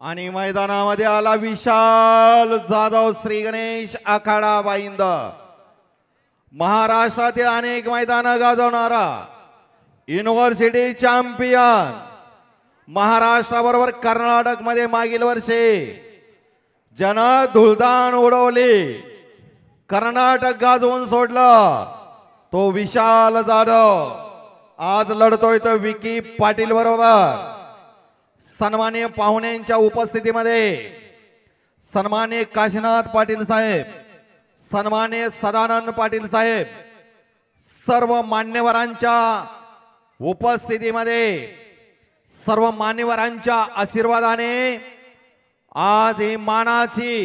आणि मैदानामध्ये आला विशाल जाधव श्री गणेश आखाडा बाईंद। महाराष्ट्रातील अनेक मैदानं गाजवणारा युनिव्हर्सिटी चॅम्पियन, महाराष्ट्राबरोबर कर्नाटक मध्ये मागील वर्षी जन धुळदाण उडवली, कर्नाटक गाजवून सोडलं तो विशाल जाधव आज लढतोय तो विकी पाटील बरोबर। सन्माननीय पाहुण्यांच्या उपस्थितीमध्ये सन्माननीय काशीनाथ पाटील साहेब, सन्माननीय सदानंद पाटील साहेब, सर्व मान्यवरांच्या उपस्थितीमध्ये सर्व मान्यवरांच्या आशीर्वादाने आज ही मानाची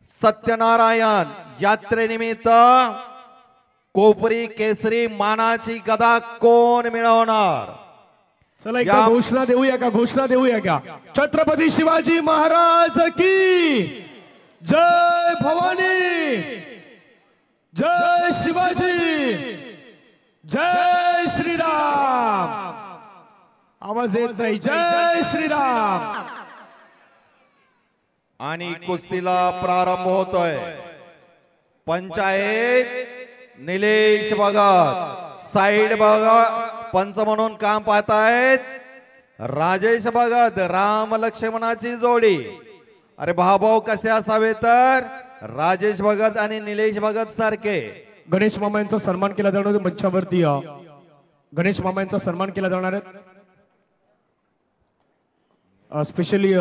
सत्यनारायण यात्रेनिमित्त कोपरी केसरी मानाची गदा कोण मिळवणार? चला एक घोषणा देऊया का? घोषणा देऊया का? छत्रपती शिवाजी महाराज की जय भवानी, जय शिवाजी, जय श्रीराम। आवाज येत नाही, जय श्रीराम। आणि कुस्तीला प्रारंभ होतोय। पंचायत निलेश भगत, साइड भगत पंच म्हणून काम पाहतायत राजेश भगत, राम लक्ष्मणाची जोडी। अरे भाऊ कसे असावे तर राजेश भगत आणि निलेश भगत सारखे। गणेश मामा यांचा सन्मान केला जाणार आहे मंचावरती। गणेश मामा यांचा सन्मान केला जाणार आहे। स्पेशली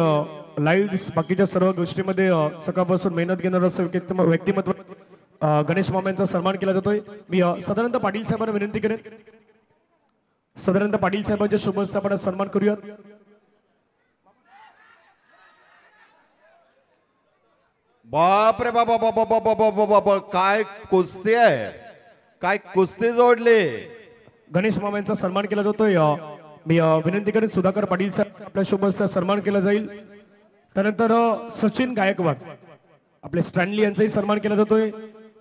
लाईट्स बाकीच्या सर्व गोष्टींमध्ये सकाळपासून मेहनत घेणार असं व्यक्तिमत्व गणेश मामा यांचा सन्मान केला जातोय। मी साधारणतः पाटील साहेबांना विनंती करेन, साधारणतः पाटील साहेबांच्या शुभेच्छा आपण सन्मान करूयात। बाप रे बाबा बाबा बाबा बाबा बाबा, काय कुस्ती आहे, काय कुस्ती जोडली। गणेश मामा यांचा सन्मान केला जातोय। मी विनंती करेन सुधाकर पाटील साहेब आपल्या शुभेच्छा सन्मान केला जाईल। त्यानंतर सचिन गायकवाड आपले स्टॅनली यांचाही सन्मान केला जातोय।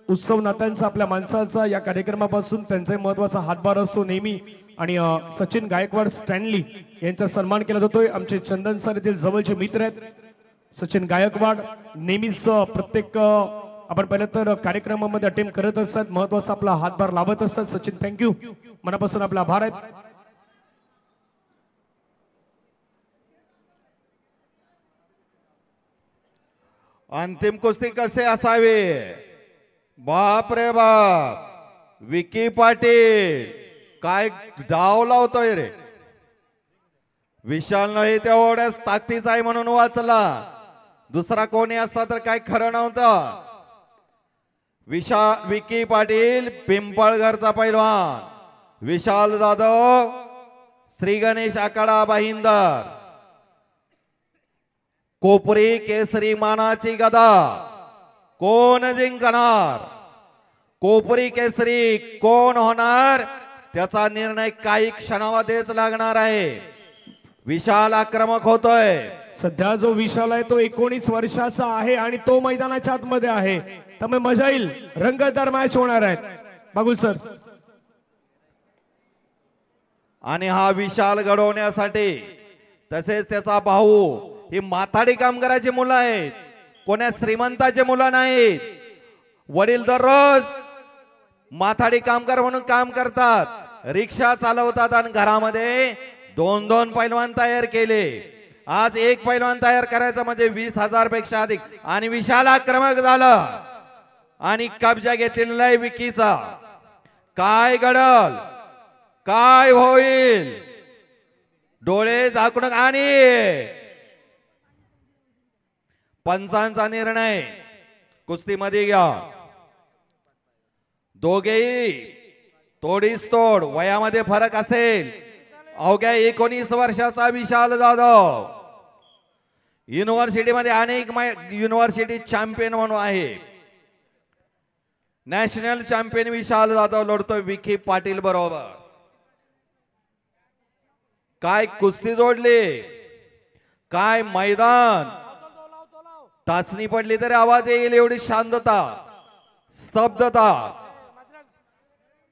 उत्सव नात्यांचा आपल्या माणसाचा या कार्यक्रमापासून त्यांचा महत्त्वाचा हातभार असतो नेहमी। आणि सचिन गायकवाड स्टॅनली यांचा सन्मान केला जातोय। आमचे चंदन सर येथील जवळचे मित्र आहेत सचिन गायकवाड, नेहमीच प्रत्येक आपण पहिलं तर कार्यक्रमामध्ये अटेम्प्ट करत असतात, महत्त्वाचा आपला हातभार लावत असतात। सचिन थँक्यू, मनापासून आपला आभार आहेत। अंतिम कुस्ती कसे असावे? बाप रे बाप, विकी पाटील काय डाव लावतोय रे। विशाल नाही तेवढ्याच ताकदीचा आहे म्हणून वाचला, दुसरा कोणी असता तर काय खरं नव्हतं। विकी पाटील पिंपळघरचा पैलवान, विशाल जाधव श्री गणेश आखाडा बाहिंदर। कोपरी केसरी मानाची गदा कोण जिंकणार? कोपरी केसरी कोण होणार त्याचा निर्णय काही क्षणामध्येच लागणार आहे। विशाल आक्रमक होतोय। सध्या जो विशाल आहे तो 19 वर्षाचा आहे आणि तो मैदानाच्या आतमध्ये आहे, त्यामुळे मजा येईल, रंगतदार मॅच होणार आहे। बागुल सर। आणि हा विशाल घडवण्यासाठी तसेच त्याचा भाऊ ही माथाडी कामगाराची मुलं आहेत, कोण्या श्रीमंताचे मुलं नाहीत। वडील दररोज माथाडी कामगार म्हणून काम करतात, रिक्षा चालवतात आणि घरामध्ये 2-2 पैलवान तयार केले। आज एक पैलवान तयार करायचा म्हणजे 20,000 पेक्षा अधिक। आणि विशाल आक्रमक झालं आणि कब्जा घेतलेला आहे विकीचा। काय घडल, काय होईल, डोळे झाकून आणि पंचांचा निर्णय कुस्तीमध्ये घ्या। दोघेही तोडीस तोड, वयामध्ये फरक असेल। अवघ्या 19 वर्षाचा विशाल जाधव युनिव्हर्सिटीमध्ये अनेक युनिव्हर्सिटी चॅम्पियन म्हणून आहे। नॅशनल चॅम्पियन विशाल जाधव लढतोय विकी पाटील बरोबर। काय कुस्ती जोडली, काय मैदान, टाचणी पडली तरी आवाज येईल एवढी शांतता, स्तब्धता,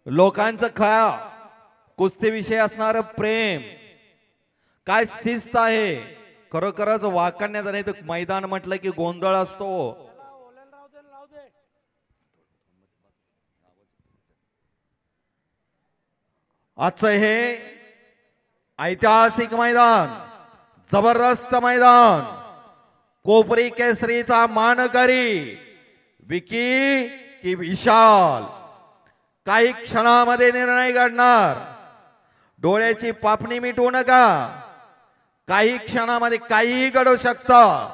लोकांचं खया कुस्ती विषयी असणारं प्रेम, काय शिस्त आहे, खरोखरच वाकण्याचं नाही तर मैदान म्हटलं की गोंधळ असतो. आजचं हे ऐतिहासिक मैदान, जबरदस्त मैदान, कोपरी केसरीचा मानकरी विकी की विशाल काही क्षणामध्ये निर्णय काढणार. डोळ्याची पापणी मिटवू नका, काही क्षणामध्ये काहीही घडू शकतं,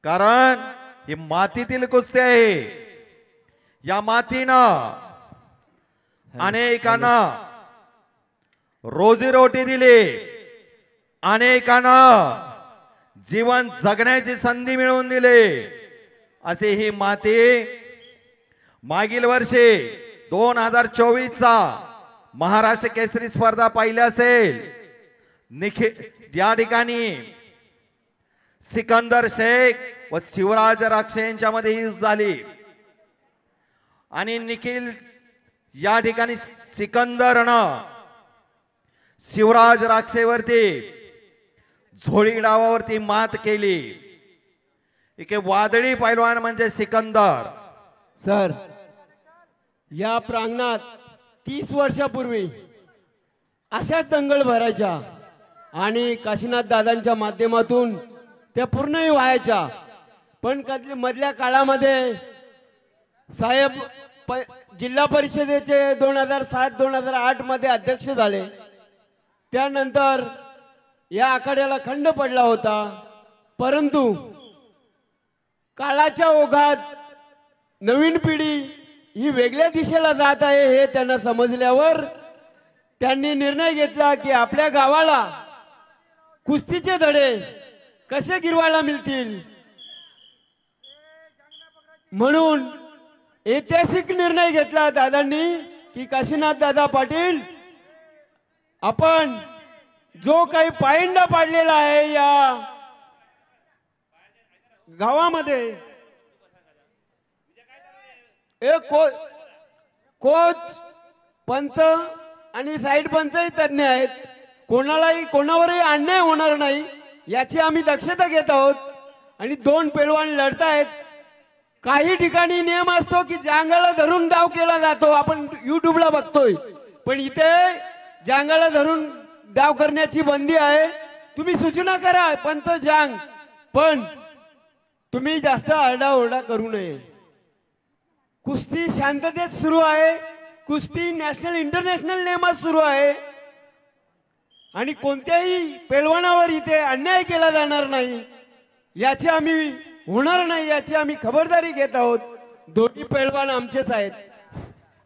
कारण ही मातीतील कुस्ती आहे. या मातीनं अनेकांना रोजीरोटी दिली, अनेकांना जीवन जगण्याची संधी मिळवून दिली. असे ही माती मागील वर्षी 2024चा महाराष्ट्र केसरी स्पर्धा पाहिली असेल. या ठिकाणी सिकंदर शेख व शिवराज राक्षे यांच्यामध्ये ही झाली आणि निखिल या ठिकाणी सिकंदरनं शिवराज राक्षेवरती झोळी डावावरती मात केली. एक वादळी पैलवान म्हणजे सिकंदर. सर, या प्रांगणात 30 वर्षापूर्वी अशाच दंगल भरायच्या आणि काशीनाथ दादांच्या माध्यमातून त्या पूर्णही व्हायच्या. पण मधल्या काळामध्ये साहेब जिल्हा परिषदेचे 2007-2008 मध्ये अध्यक्ष झाले. त्यानंतर या आखाड्याला खंड पडला होता. परंतु काळाच्या ओघात नवीन पिढी ही वेगळ्या दिशेला जात आहे हे त्यांना समजल्यावर त्यांनी निर्णय घेतला की आपल्या गावाला कुस्तीचे धडे कसे गिरवायला मिळतील, म्हणून ऐतिहासिक निर्णय घेतला दादांनी की काशीनाथ दादा पाटील, आपण जो काही पायंडा पाडलेला आहे या गावामध्ये, एक कोच पंच आणि साईड पंचही तज्ञ आहेत, कोणावरही अन्याय होणार नाही याची आम्ही दक्षता घेत आहोत. आणि 2 पैलवान लढतायत. काही ठिकाणी नियम असतो की जांगाला धरून डाव केला जातो, आपण युट्यूबला बघतोय, पण इथे जांगाला धरून डाव करण्याची बंदी आहे. तुम्ही सूचना करा पंच जांग, पण तुम्ही जास्त आरडाओरडा करू नये. कुस्ती शांततेत सुरू आहे. कुस्ती नॅशनल इंटरनॅशनल नेमात सुरू आहे आणि कोणत्याही पैलवानावर इथे अन्याय केला जाणार नाही, याची आम्ही होणार नाही याची आम्ही खबरदारी घेत आहोत. दोन्ही पैलवान आमचेच आहेत.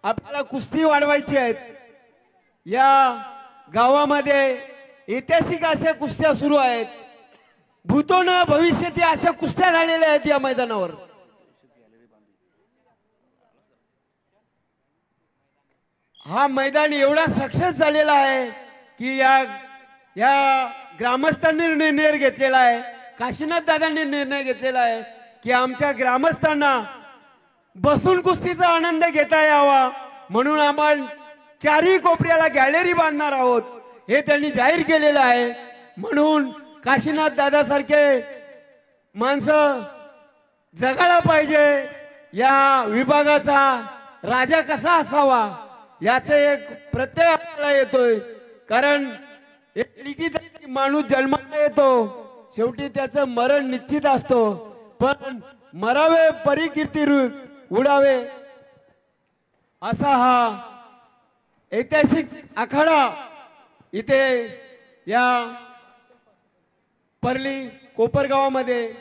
आपल्याला कुस्ती वाढवायची आहेत. या गावामध्ये ऐतिहासिक अशा कुस्त्या सुरू आहेत. भूतोन भविष्यातील अशा कुस्त्या झालेल्या आहेत या मैदानावर. हा मैदान एवढा सक्सेस झालेला आहे की या ग्रामस्थांनी निर्णय घेतलेला आहे, काशीनाथ दादांनी निर्णय घेतलेला आहे की आमच्या ग्रामस्थांना बसून कुस्तीचा आनंद घेता यावा, म्हणून आपण 4ही कोपऱ्याला गॅलरी बांधणार आहोत हे त्यांनी जाहीर केलेलं आहे. म्हणून काशीनाथ दादा सारखे माणसं जगायला पाहिजे. या विभागाचा राजा कसा असावा याचे एक प्रत्यय आपल्याला येतोय, कारण एक लिखित माणूस जन्माला येतो, शेवटी त्याचं मरण निश्चित असतो, पण मरावे परिकीर्ती उडावे असा हा ऐतिहासिक आखाडा इथे या परली कोपरगावामध्ये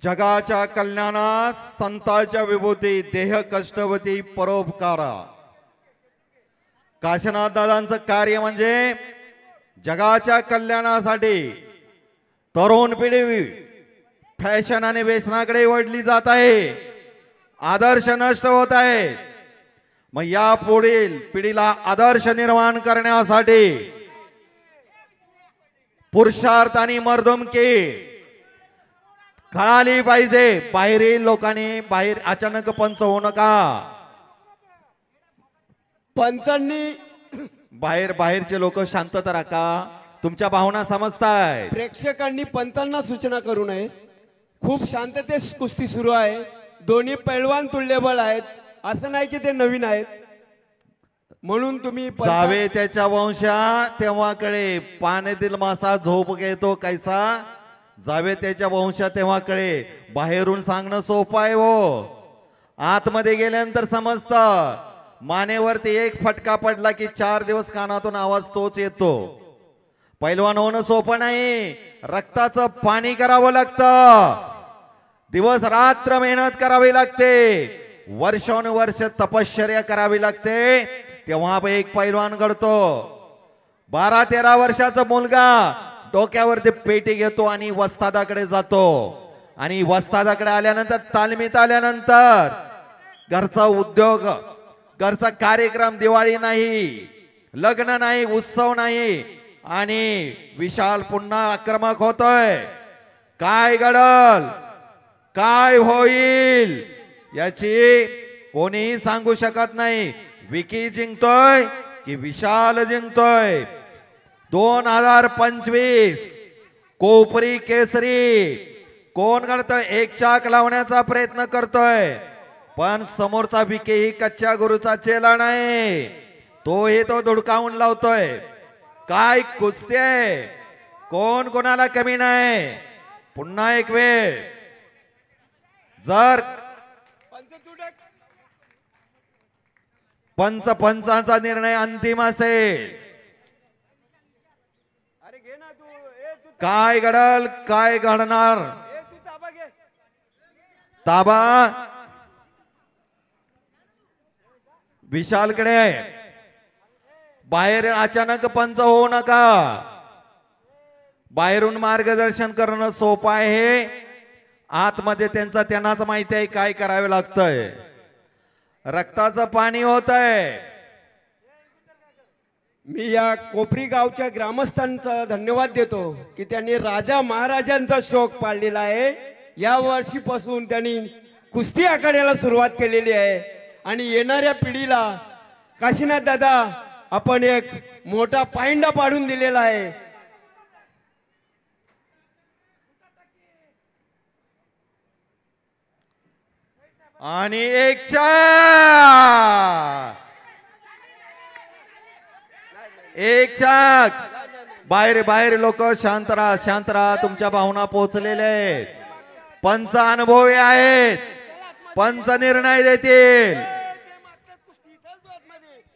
जगाच्या कल्याणास संतांच्या विभूती, देह कष्टवती परोपकारा. काशीनाथ दादांचं कार्य म्हणजे जगाच्या कल्याणासाठी. तरुण पिढी फॅशन आणि व्यसनाकडे वळली जात आहे, आदर्श नष्ट होत आहे. मग या पुढील पिढीला आदर्श निर्माण करण्यासाठी पुरुषार्थ आणि मर्दुमकी कळाली पाहिजे. बाहेरील लोकांनी बाहेर अचानक पंच होऊ नका. पंचांनी बाहेरचे लोक शांतता राखा. तुमच्या भावना समजताय. प्रेक्षकांनी पंचांना सूचना करू नये. खूप शांततेत कुस्ती सुरू आहे. दोन्ही पैलवान तुल्यबळ आहेत. असं नाही की ते नवीन आहेत म्हणून तुम्ही जावे त्याच्या वंशा तेव्हा कळे पाण्यातील मासा झोप घेतो कैसा. जावे त्याच्या वंशा तेव्हा कळे. बाहेरून सांगणं सोपं आहे हो, आतमध्ये गेल्यानंतर समजतं. मानेवरती एक फटका पडला की 4 दिवस कानातून आवाज तोच येतो. पैलवान होणं सोपं नाही. रक्ताचं पाणी करावं लागतं. दिवस रात्र मेहनत करावी लागते. वर्षानुवर्ष तपश्चर्या करावी लागते. तेव्हा एक पैलवान घडतो. 12-13 वर्षाचा मुलगा डोक्यावरती पेटी घेतो आणि वस्तादाकडे जातो. आणि वस्तादाकडे आल्यानंतर तालमीत आल्यानंतर घरचा उद्योग, घरचा कार्यक्रम, दिवाळी नाही, लग्न नाही, उत्सव नाही आणि विशाल पुन्हा आक्रमक होतोय. काय घडल, काय होईल याची कोणीही सांगू शकत नाही. विकी जिंकतोय की विशाल जिंकतोय. 2025 कोपरी केसरी कोण करतोय. एक चाक लावण्याचा प्रयत्न करतोय पण समोरचा विकी ही कच्च्या गुरुचा चेला नाही. तोही तो धुडकावून लावतोय. काय कुस्ती आहे, कोण कोणाला कमी नाही. पुन्हा एक वेळ जर पंचांचा निर्णय अंतिम असेल, काय घडल, काय घडणार. ताबा विशालकडे. बाहेर अचानक पंच होऊ नका. बाहेरून मार्गदर्शन करणं सोपं आहे. आतमध्ये त्यांनाच माहिती आहे काय करावे लागतंय. रक्ताचं पाणी होत आहे. मी या कोपरी गावच्या ग्रामस्थांचा धन्यवाद देतो की त्यांनी राजा महाराजांचा शौक पाळलेला आहे. या वर्षीपासून त्यांनी कुस्ती आखाड्याला सुरुवात केलेली आहे आणि येणाऱ्या पिढीला काशीनाथ दादा आपण एक मोठा पायंडा पाडून दिलेला आहे. आणि एक चाक बाहेर लोक शांत राहा. तुमच्या भावना पोहोचलेल्या आहेत. पंच अनुभवी आहेत. पंच निर्णय देतील.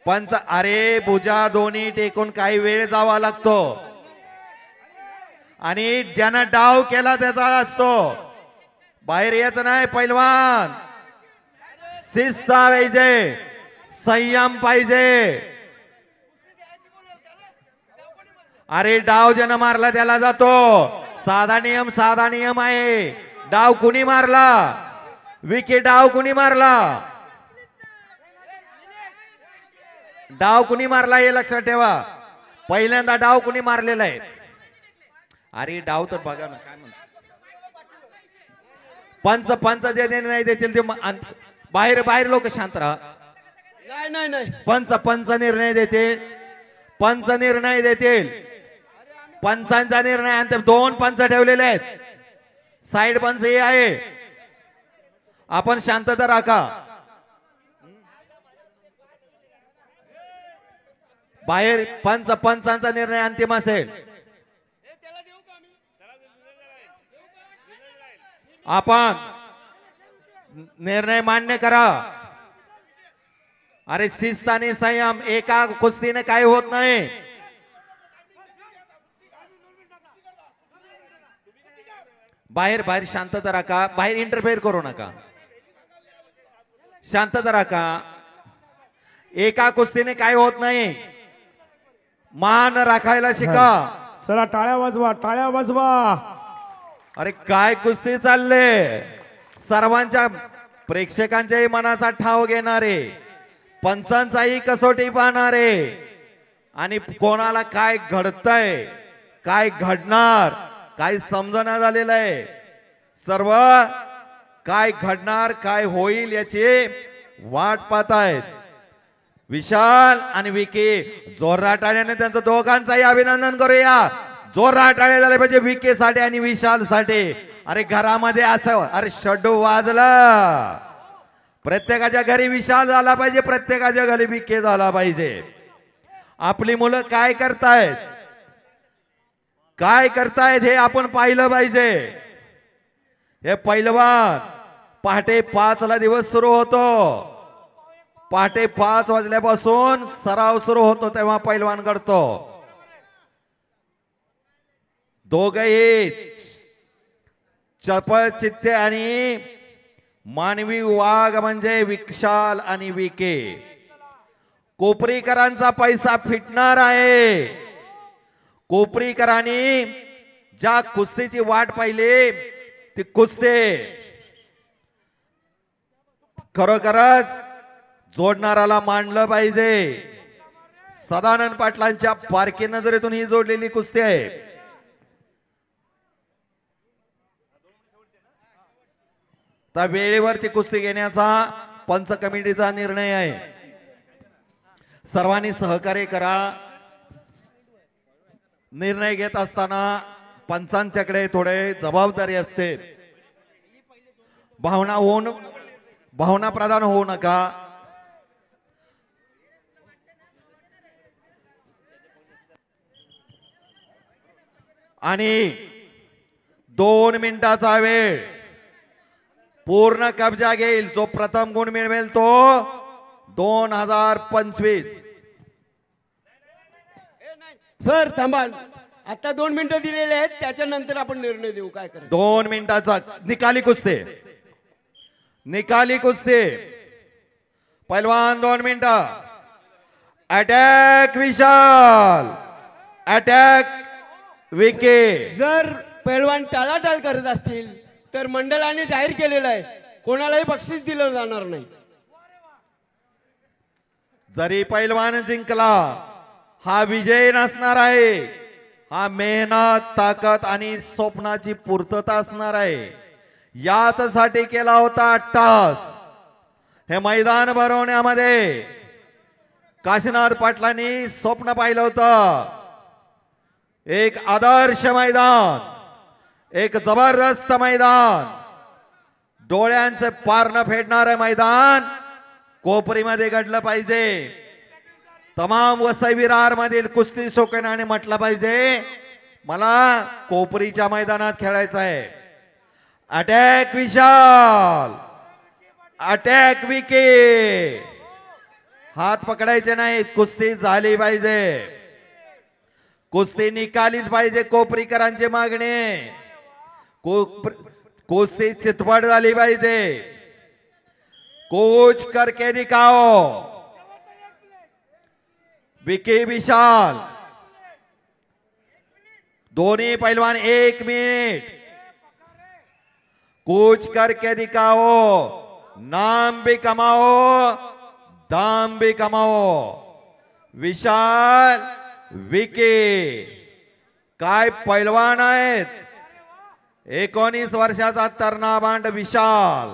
पंच अरे भुजा दोन्ही टेकून काही वेळ जावा लागतो आणि ज्यानं डाव केला त्याचा असतो. बाहेर यायचं नाही. पैलवान शिस्त पाहिजे, संयम पाहिजे. अरे डाव ज्यानं मारला त्याला जातो. साधा नियम आहे. डाव कुणी मारला, विकी डाव कुणी मारला, डाव कुणी मारला हे लक्षात ठेवा. पहिल्यांदा डाव कुणी मारलेला आहे. अरे डाव तर बघा ना काय म्हणतो. पंच जे निर्णय देतील ते बाहेर लोक शांत राहा. नाही पंच निर्णय देतील. निर्णय देतील. पंचांचा निर्णय आणि 2 पंच ठेवलेले आहेत. साइड पंच हे आहे. आपण शांतता राखा. बाहेर पंचांचा निर्णय अंतिम असेल. आपण निर्णय मान्य करा. अरे शिस्त आणि संयम एका कुस्तीने काही होत नाही. बाहेर शांतता राखा. बाहेर इंटरफेअर करू नका. शांतता राखा. एका कुस्तीने काय होत नाही. मान राखायला शिका. चला टाळ्या वाजवा. अरे काय कुस्ती चालले. सर्वांच्या प्रेक्षकांच्याही मनाचा ठाव घेणारे, पंचांचाही कसोटी पाहणारे आणि कोणाला काय घडतंय, काय घडणार, काय समजणं झालेलं आहे. सर्व काय घडणार काय होईल याची वाट पाहतायत. विशाल आणि विकी जोरदार टाळ्याने त्यांचं दोघांचाही अभिनंदन करूया. जोरदार टाळ्या झाल्या पाहिजे विकी साठी आणि विशाल साठी. अरे घरामध्ये असं अरे शड्डू वाजला. प्रत्येकाच्या घरी विशाल झाला पाहिजे, प्रत्येकाच्या घरी विकी झाला पाहिजे. आपली मुलं काय करतायत काय करतायत हे आपण पाहिलं पाहिजे. हे पैलवान पहाटे 5 ला दिवस सुरू होतो. पहाटे 5 वाजल्यापासून सराव सुरू होतो तेव्हा पैलवान करतो. दोघेही चपळ चित्ते आणि मानवी वाघ म्हणजे विशाल आणि विके. कोपरीकरांचा पैसा फिटणार आहे. कोपरीकरांनी ज्या कुस्तीची वाट पाहिली ती कुस्ती खरोखरच जोडणाराला मांडलं पाहिजे. सदानंद पाटलांच्या पारखी नजरेतून ही जोडलेली कुस्ती आहे. त्या वेळेवरती कुस्ती घेण्याचा पंच कमिटीचा निर्णय आहे. सर्वांनी सहकार्य करा. निर्णय घेत असताना पंचांच्याकडे थोडे जबाबदारी असते. भावना प्रधान होऊ नका. आणि 2 मिनिटाचा वेळ पूर्ण कब्जा घेईल. जो प्रथम गुण मिळवेल तो 2025. सर थांबा, आता 2 मिनिटं दिलेले आहेत, त्याच्यानंतर आपण निर्णय देऊ काय करायचं. 2 मिनिटाचा निकाली कुस्ती. निकाली कुस्ती. पैलवान 2 मिनिटं. अटॅक विशाल, अटॅक विके. जर पैलवान टाळाटाळ करत असतील तर मंडळाने जाहीर केलेलं आहे कोणालाही बक्षीस दिलं जाणार नाही. जरी पैलवान जिंकला हा विजय नसणार आहे. हा मेहनत ताकद आणि स्वप्नाची पूर्तता असणार आहे. याच साठी केला होता अट्टास. हे मैदान भरवण्यामध्ये काशीनाथ पाटलांनी स्वप्न पाहिलं होतं. एक आदर्श मैदान, एक जबरदस्त मैदान, डोळ्यांचे पारणं फेडणारे मैदान कोपरीमध्ये घडलं पाहिजे. तमाम वसई विरार मधील कुस्ती शौकीनाने म्हटलं पाहिजे मला कोपरीच्या मैदानात खेळायचं आहे. अटॅक विशाल, अटॅक विके. हात पकडायचे नाहीत. कुस्ती झाली पाहिजे. कुस्ती निकालीच पाहिजे. कोपरीकरांची मागणी. कुस्ती चितपट झाली पाहिजे. कोच करके दिखाओ. विकी विशाल दोन्ही पैलवान 1 मिनिट. कोच करके दिखाओ. नाम भी कमाओ, दाम भी कमाओ. विशाल विकी काय पैलवान आहेत. 19 वर्षाचा तरणा बांड विशाल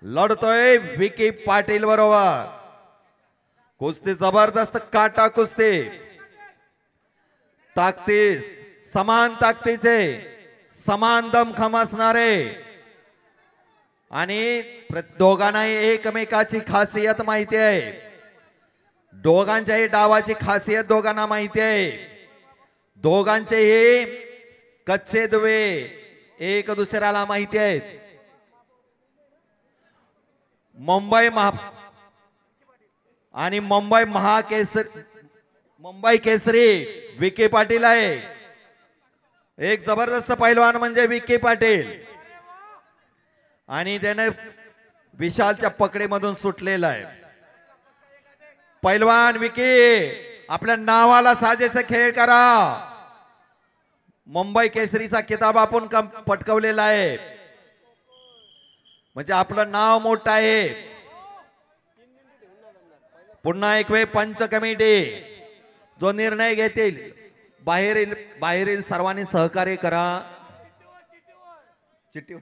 लढतोय विकी पाटील बरोबर. कुस्ती जबरदस्त काटा कुस्ती. ताकदीस समान ताकदीचे समान दमखम असणारे आणि दोघांनाही एकमेकाची खासियत माहिती आहे. दोघांच्याही डावाची खासियत दोघांना माहिती आहे. दोघांचेही कच्चे दुवे एक दुसऱ्याला माहिती आहेत. मुंबई मुंबई केसरी विकी पाटील आहे. एक जबरदस्त पैलवान म्हणजे विकी पाटील आणि त्याने विशालच्या पकडीमधून सुटलेला आहे. पैलवान विकी आपल्या नावाला साजेसा खेळ करा. मुंबई केसरीचा किताब आपण पटकवलेला आहे म्हणजे आपलं नाव मोठं आहे. पुन्हा एक वेळ पंच कमिटी जो निर्णय घेतील बाहेरील सर्वांनी सहकार्य करा. चिट्टी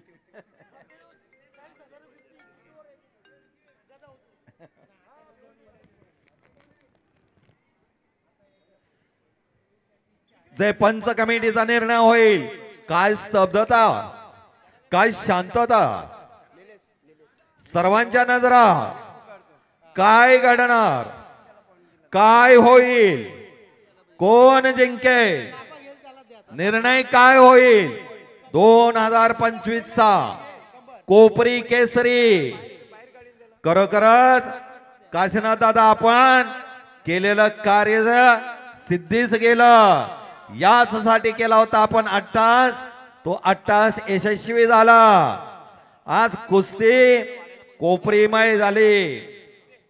जे पंच कमिटीचा निर्णय होईल. काय स्तब्धता, काय शांतता, सर्वांच्या नजरा. काय घडणार, काय होईल, कोण जिंकेल, निर्णय काय होईल. 2025 चा कोपरी केसरी. खरोखरच काशीनाथ दादा आपण केलेलं कार्य सिद्धीस गेलं. यासाठी केला होता आपण अट्टास, तो अट्टास यशस्वी झाला. आज कुस्ती कोपरीमय झाली.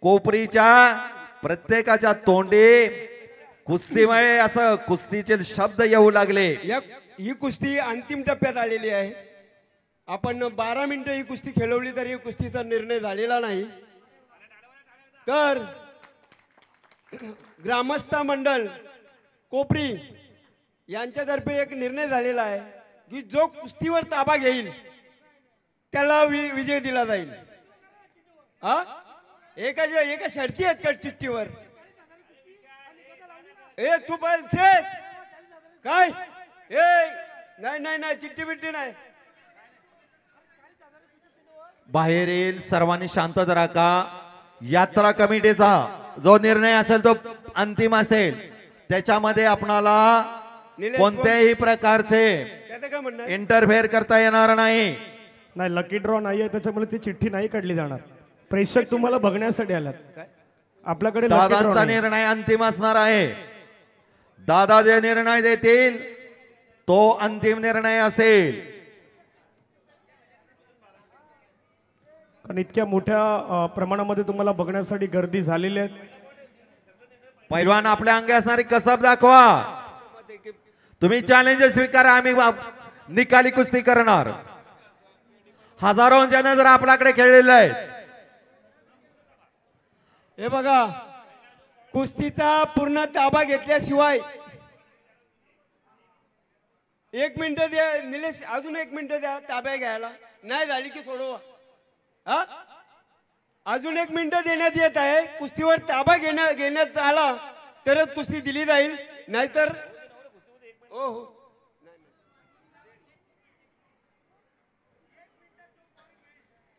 कोपरीच्या प्रत्येकाच्या तोंडी कुस्तीमय असं कुस्तीचे शब्द येऊ लागले. ही कुस्ती अंतिम टप्प्यात आलेली आहे. आपण 12 मिनिटं ही कुस्ती खेळवली तरी कुस्तीचा निर्णय झालेला नाही. तर ग्रामस्थ मंडळ कोपरी यांच्यातर्फे एक निर्णय झालेला आहे की जो कुस्तीवर ताबा घेईल त्याला विजय दिला जाईल. हा एका शर्ती आहेत का चिठ्ठीवर. ए तू पण काय नाही नाही नाही चिठ्ठी बिट्टी नाही. बाहेर येईल. सर्वांनी शांतता राखा. यात्रा कमिटीचा जो निर्णय असेल तो अंतिम असेल. त्याच्यामध्ये आपणाला कोणत्याही प्रकारचे काय म्हणणं आहे? इंटरफेअर करता येणार नाही. नाही, लकी ड्रॉ नाहीये त्याच्यामुळे ती चिठ्ठी नाही काढली जाणार. प्रेक्षक तुम्हाला बघण्यासाठी आलात. आपल्याकडे lucky draw दादांचा नाही. निर्णय अंतिम असणार आहे. दादा जे निर्णय देतील तो अंतिम निर्णय असेल. कारण इतक्या मोठ्या प्रमाणामध्ये तुम्हाला बघण्यासाठी गर्दी झालेली आहे. पैलवान आपल्या अंगी असणारी कसब दाखवा. तुम्ही चॅलेंज स्वीकारा. आम्ही निकाली कुस्ती करणार. हजारोंच्या नजर आपल्याकडे खेळलेले आहेत. हे बघा कुस्तीचा पूर्ण ताबा घेतल्याशिवाय 1 मिनिट द्या निलेश. अजून 1 मिनिट द्या ताब्या घ्यायला. नाही झाली की सोडवा. हा अजून 1 मिनिट देण्यात येत आहे. कुस्तीवर ताबा घेण्यात आला तरच कुस्ती दिली जाईल. नाहीतर हो हो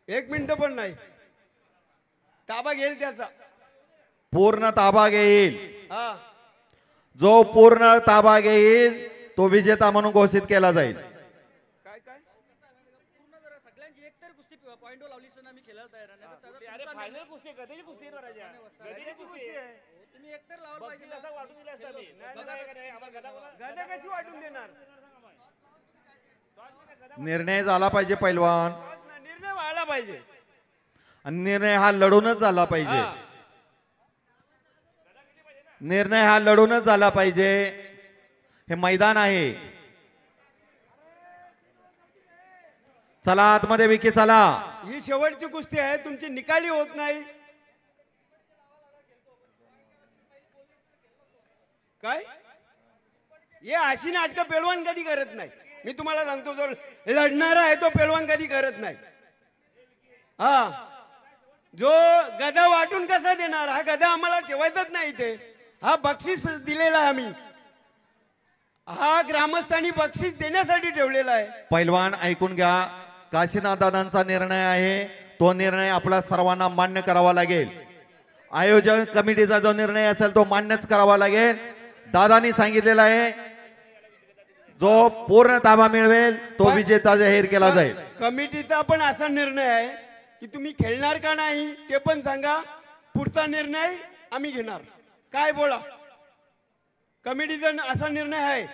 1 मिनिट पण नाही. ताबा घेईल त्याचा. पूर्ण ताबा घेईल. हा जो पूर्ण ताबा घेईल तो विजेता म्हणून घोषित केला जाईल. काय काय सगळ्यांची एक तर कुस्ती पॉइंट लावली असताना आम्ही खेळायला तयार आहे. अरे फायनल कुस्ती कधीची कुस्ती आहे राजा. कधीची कुस्ती आहे. तुम्ही एक तर लावलं पाहिजे. असं वाटून दिलं असतं आम्ही. गदा कशी वाटून देणार. निर्णय झाला पाहिजे पैलवान. निर्णय व्हायला पाहिजे. आणि निर्णय हा लढूनच झाला पाहिजे. हा. निर्णय हा लढूनच झाला पाहिजे. हे मैदान आहे. चला आतमध्ये विकी चला. ही शेवटची कुस्ती आहे. तुमची निकाली होत नाही. काय हे अशी नाटकं पेलवान कधी करत नाही. मी तुम्हाला सांगतो जो लढणारा आहे तो पेलवान कधी करत नाही. हा जो गदा वाटून कसा देणार. हा गदा आम्हाला ठेवायचाच नाही इथे. हा बक्षीस दिलेला आहे आम्ही. हा ग्रामस्थांनी बक्षीस देण्यासाठी ठेवलेला आहे. पैलवान ऐकून घ्या. काशीनाथ दादांचा निर्णय आहे. तो निर्णय आपला सर्वांना मान्य करावा लागेल. आयोजक कमिटीचा जो निर्णय असेल तो मान्यच करावा लागेल. दादांनी सांगितलेला आहे जो पूर्ण ताबा मिळवेल तो विजेता जाहीर केला जाईल. कमिटीचा पण असा निर्णय आहे की तुम्ही खेळणार का नाही ते पण सांगा. पुढचा निर्णय आम्ही घेणार. काय बोला. कमिटीचा असा निर्णय आहे.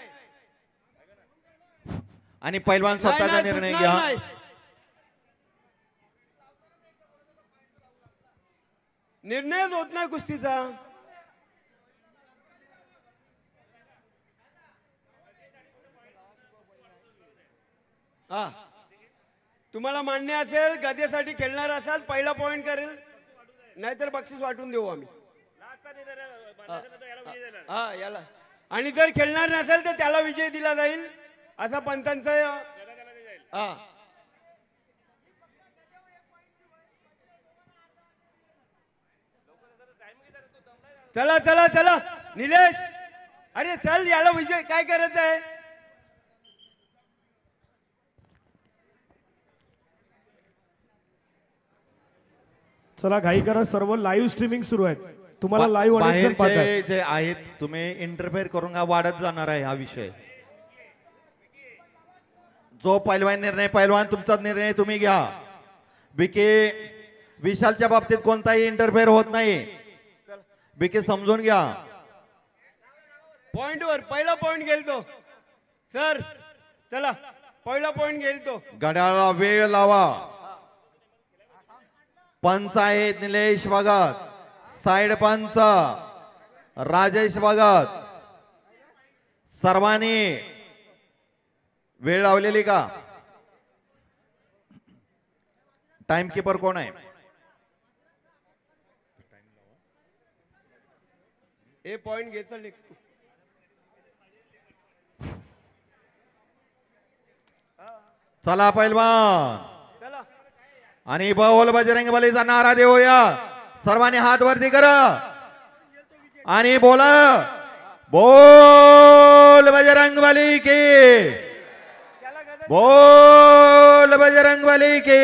आणि पैलवान स्वतःचा नाही, निर्णय सुटणार घ्या. नाही. निर्णयच होत नाही कुस्तीचा. हा तुम्हाला मान्य असेल गदेसाठी खेळणार असाल पहिला पॉइंट करेल. नाहीतर बक्षीस वाटून देऊ आम्ही. हा याला. आणि जर खेळणार नसेल तर त्याला विजय दिला जाईल असा पंचांचा. हा चला चला चला निलेश अरे चल याला विजय काय करायचं आहे. चला घाई करा, सर्व लाईव्ह स्ट्रीमिंग सुरू आहेत. तुम्हाला लाईव्ह बाहेरचे जे आहेत तुम्ही इंटरफेअर करून हा वाढत जाणार आहे हा विषय. जो पैलवान तुमचा निर्णय तुम्ही घ्या. बीके विशालच्या बाबतीत कोणताही इंटरफेअर होत नाही. बीके समजून घ्या. पॉइंटवर पहिला पॉइंट घेईल तो. सर चला पहिला पॉइंट घेईल तो. घड्याळाला वेळ लावा. पंच आहेत निलेश भगत, साइड पंच राजेश भगत. सर्वांनी वेळ लावलेली का? टाइम कीपर कोण आहे? हे पॉइंट घेतलं लिख. चला पैलवान. चला आणि बोल बजरंग बलीचा नारा देऊया. सर्वांनी हात वरती करा आणि बोला, बोल बजरंग बली की, बोल बजरंग बली की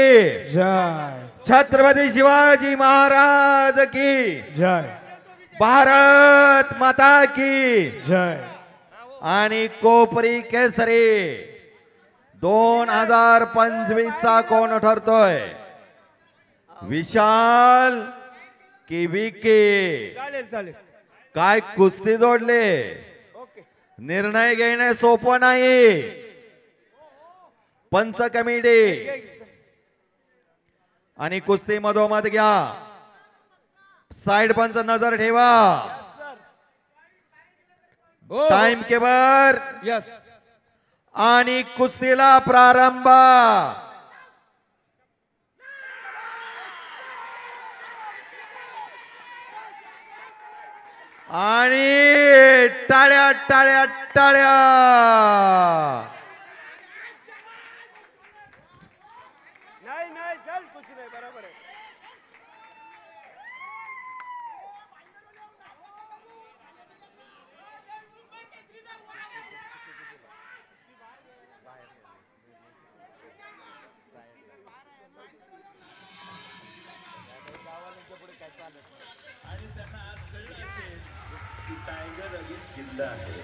जय. छत्रपती शिवाजी महाराज की जय. भारत माता की जय. आणि कोपरी केसरी 2025 चा कोण ठरतोय? विशाल की विके? चालेल चालेल. काय कुस्ती जोडले. ओके. निर्णय घेणे सोपं नाही. पंच कमिटी आणि कुस्ती मधोमध घ्या. साइड पंच नजर ठेवा. टाइम केवर यस. आणि कुस्तीला प्रारंभ. आणि टाळ्या टाळ्या टाळ्या. नाही नाही चल कुछ नाही बरोबर आहे. टायगर अगेन्स्ट जिंदा आहे.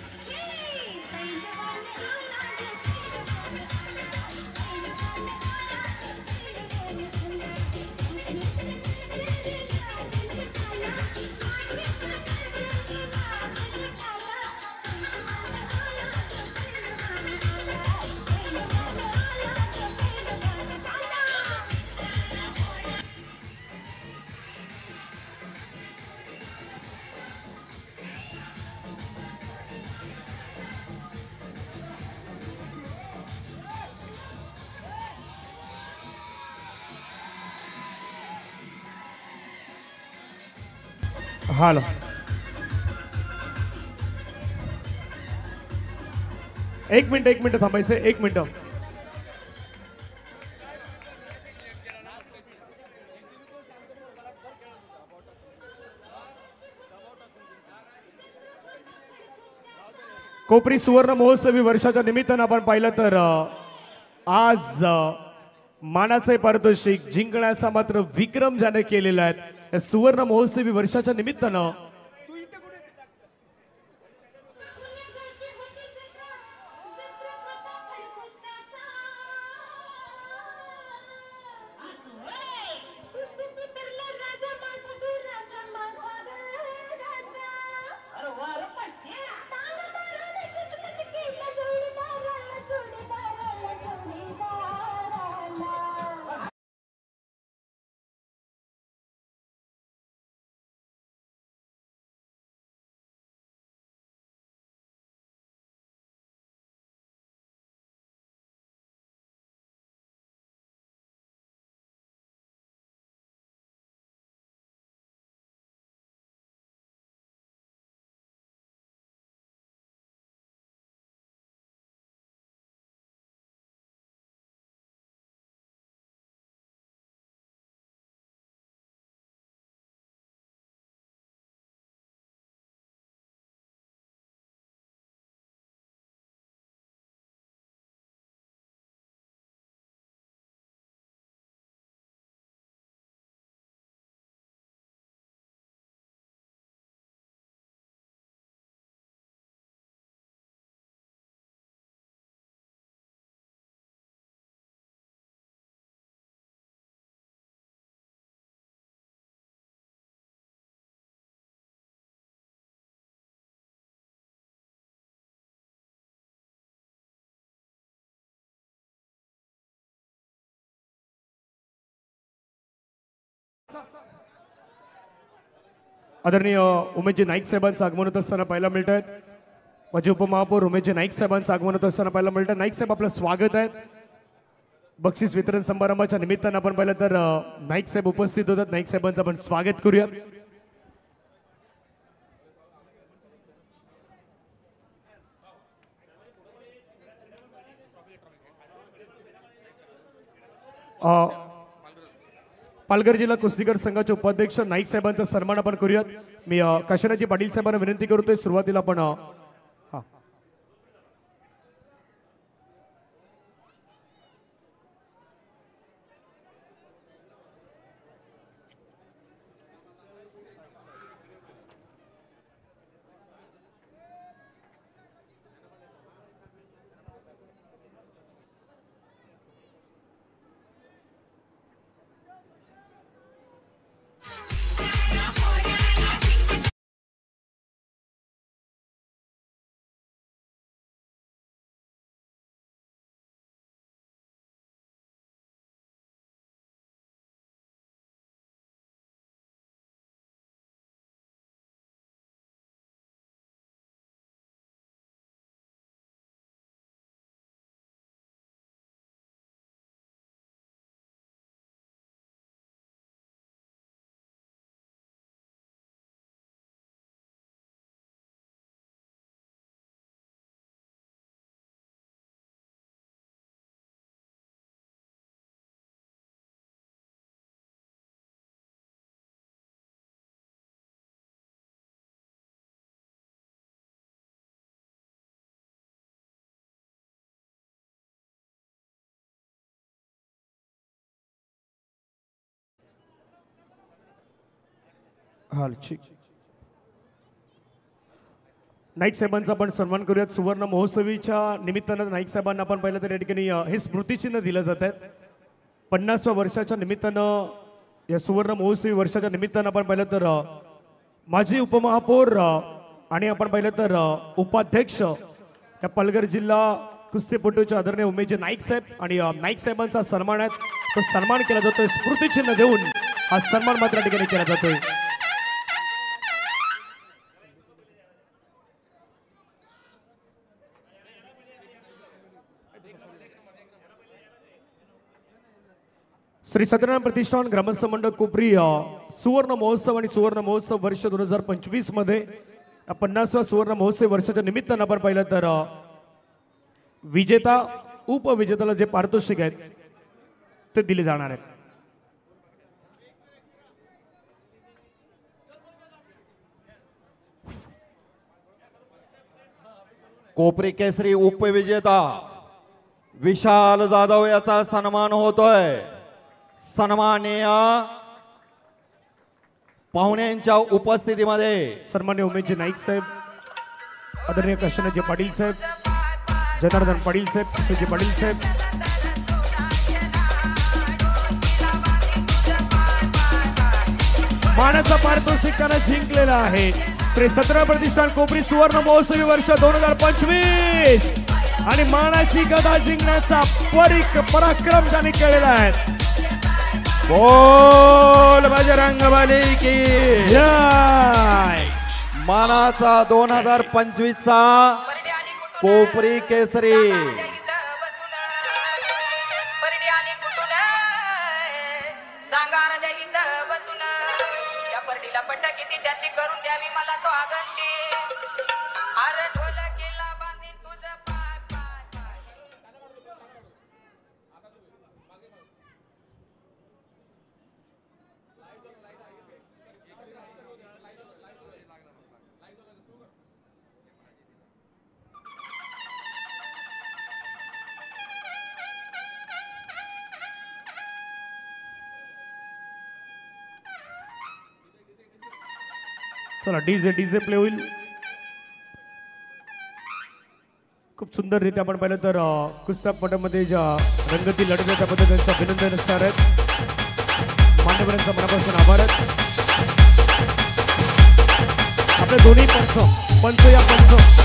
हालो. एक मिनिट थांबायचं. एक मिनिट. कोपरी सुवर्ण महोत्सवी वर्षाच्या निमित्तानं आपण पाहिलं तर आज मानाचे पारितोषिक जिंकण्याचा मात्र विक्रम ज्याने केलेला आहे. या सुवर्ण महोत्सवी वर्षाच्या निमित्तानं आदरणीय उमेशजी नाईक साहेबांचं आगमन होत असताना पाहायला मिळत आहेत. माजी उपमहापौर उमेशजी नाईक साहेबांचं आगमन होत असताना पाहायला मिळतं. नाईक साहेब आपलं स्वागत आहे. बक्षीस वितरण समारंभाच्या निमित्तानं आपण पाहिलं तर नाईक साहेब उपस्थित होतात. नाईक साहेबांचं आपण स्वागत करूया. पालघर जिल्हा कुस्तीगीर संघाचे उपाध्यक्ष नाईक साहेबांचा सन्मान आपण करूयात. मी काशीनाथजी पाटील साहेबांना विनंती करतोय सुरुवातीला आपण नाईक साहेबांचा आपण सन्मान करूयात. सुवर्ण महोत्सवीच्या निमित्तानं नाईक साहेबांना आपण पाहिलं तर या ठिकाणी हे स्मृतिचिन्ह दिलं जात आहे. 50व्या वर्षाच्या निमित्तानं या सुवर्ण महोत्सवी वर्षाच्या निमित्तानं आपण पाहिलं तर माजी उपमहापौर आणि आपण पाहिलं तर उपाध्यक्ष या पालघर जिल्हा कुस्तीपटूचे आदरणीय उमेशजी नाईक साहेब आणि नाईक साहेबांचा सन्मान आहे. तो सन्मान केला जातोय. स्मृतिचिन्ह देऊन हा सन्मान मात्र या ठिकाणी केला जातोय. श्री सत्यनारायण प्रतिष्ठान ग्रामस्थ मंडळ कोपरी सुवर्ण महोत्सव आणि सुवर्ण महोत्सव वर्ष 2025 मध्ये 50व्या सुवर्ण महोत्सव वर्षाच्या निमित्तानं आपण पाहिलं तर विजेता उपविजेत्याला जे पारितोषिक आहेत ते दिले जाणार आहेत. कोपरी केसरी उपविजेता विशाल जाधव याचा सन्मान होतोय. सन्माननीय पाहुण्यांच्या उपस्थितीमध्ये सन्मान्य उमेशजी नाईक साहेब, आदरणीय काशीनाथजी पाटील साहेब, जनार्दन पाटील साहेब, किशोरजी पाटील साहेब, मानाचा पारितोषिक त्यानं जिंकलेला आहे. श्री सत्यनारायण प्रतिष्ठान कोपरी सुवर्ण महोत्सवी वर्ष 2025 आणि मानाची गदा जिंकण्याचा पराक्रम त्यांनी केलेला आहे. बोल बजरंगबली की जय. मानाचा 2025 चा कोपरी केसरी चला डीजे प्ले होईल. खूप सुंदर रीती आपण पाहिलं तर कुस्त्यापटामध्ये ज्या रंगती लढत त्या पद्धतीचं अभिनंदन असणार आहेत. मान्यवरांचा मनापासून आभार आहेत. आपले दोन्ही पंच या पंच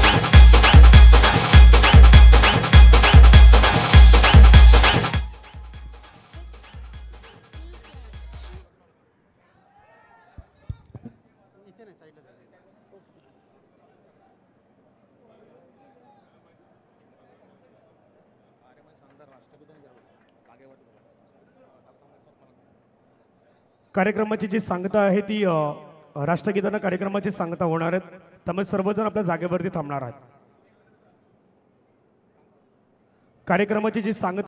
कार्यक्रमाची जी सांगता आहे ती राष्ट्रगीतानं कार्यक्रमाची सांगता होणार आहेत. त्यामुळे सर्वजण आपल्या जागेवरती थांबणार आहेत. कार्यक्रमाची जी सांगता